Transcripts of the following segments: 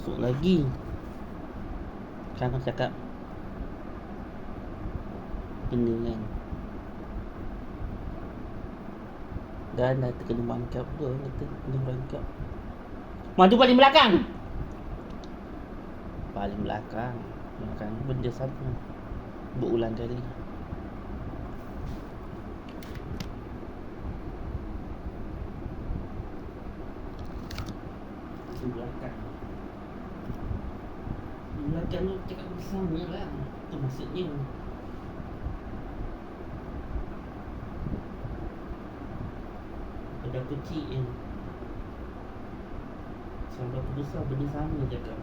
masuk lagi. Sekarang cakap benda kan. Dan dah terkena mangkap tu. Kata kena mangkap. Maju paling belakang. Paling belakang. Belakang benda sama. Berulang kali. Di belakang. Di belakang tu cakap bersama lah. Itu maksudnya. Pada kecil kan. Sampai besar benda sama cakap.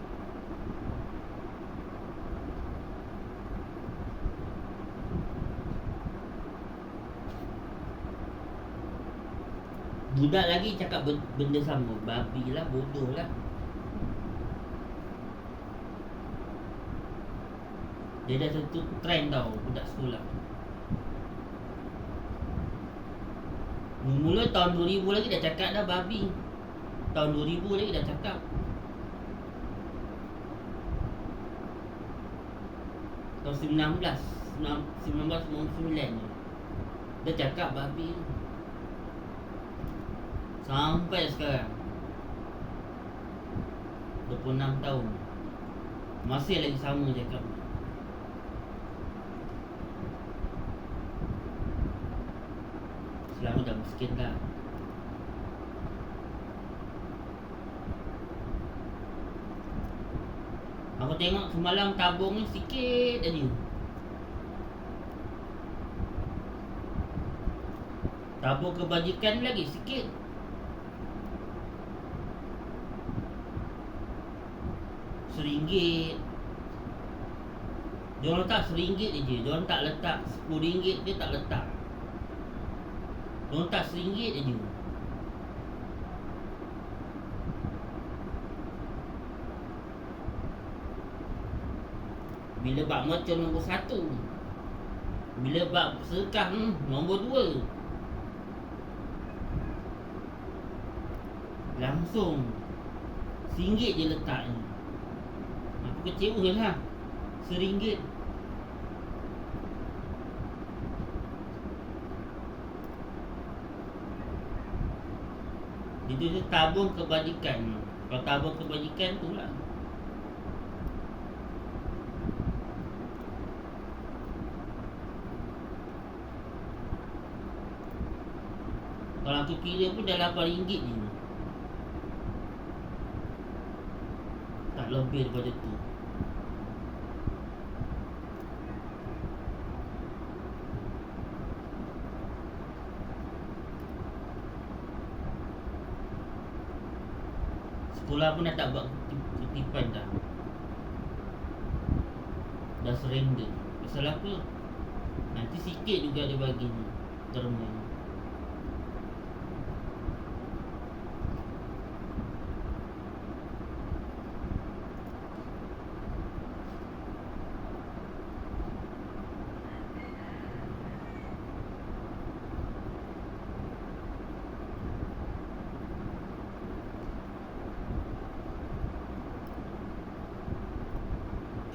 Budak lagi cakap benda sama. Babi lah, bodoh lah. Dia dah satu trend tau budak sekolah. Mula tahun 2000 lagi dah cakap dah babi. Tahun 2000 lagi dah cakap. Tahun 1999 dia cakap babi. Sampai sekarang 26 tahun masih lagi sama cakap. Selama dah miskin lah. Aku tengok semalam tabung ni sikit aja. Tabung kebajikan lagi sikit. RM1. Diorang letak RM1 je. Diorang tak letak RM10 dia tak letak. Diorang letak RM1 je. Bila bab macam nombor 1, bila bab sedekah nombor 2, langsung RM1 je letaknya. Aku kecewa lah. RM1. Itu je tabung kebajikan. Kalau tabung kebajikan tu lah. Kalau aku kira pun dah RM8 je. Tak lebih daripada tu. Sekolah pun dah tak buat kutipan dah. Dah surrender. Pasal apa? Nanti sikit juga dia bagi ni terma.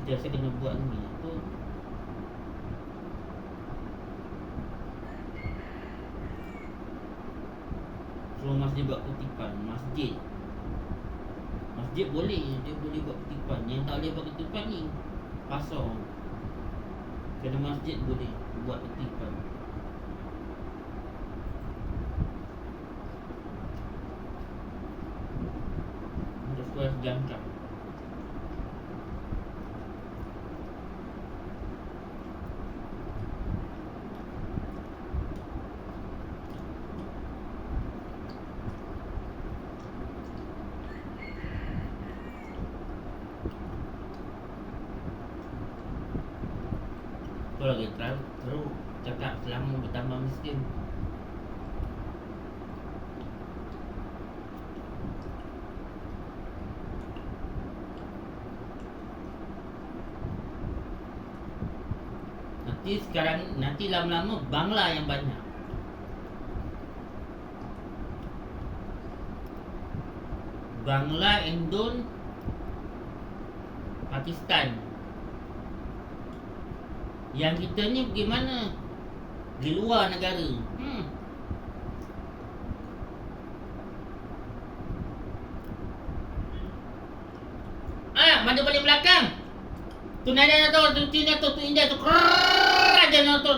Kita rasa kena buat ni apa? Suruh masjid buat kutipan. Masjid boleh. Dia boleh buat kutipan. Yang tak boleh buat kutipan ni pasar. Kena masjid boleh buat kutipan. Untuk sekolah sejangkang. Kau lagi terus cakap selama bertambah miskin. Nanti lama-lama Bangla yang banyak. Bangla, Indon, Pakistan. Yang kita ni pergi mana? Di luar negara. Maju paling belakang. Tu nada tu Cina tu India tu aja tu.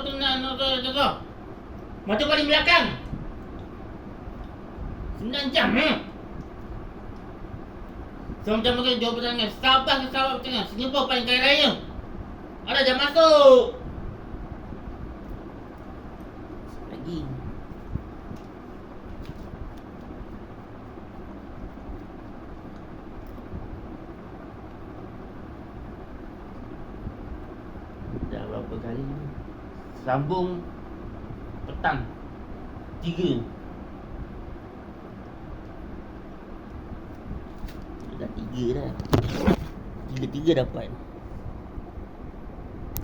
Maju paling belakang. 9 jam. So macam mana jawab pertanyaan? Sabah ke Sarawak Tengah, Singapura paling kaya raya. Ada jam masuk. Lagi. Dah berapa kali ni? Sambung petang 3. Dah 3 dah. 3 dapat.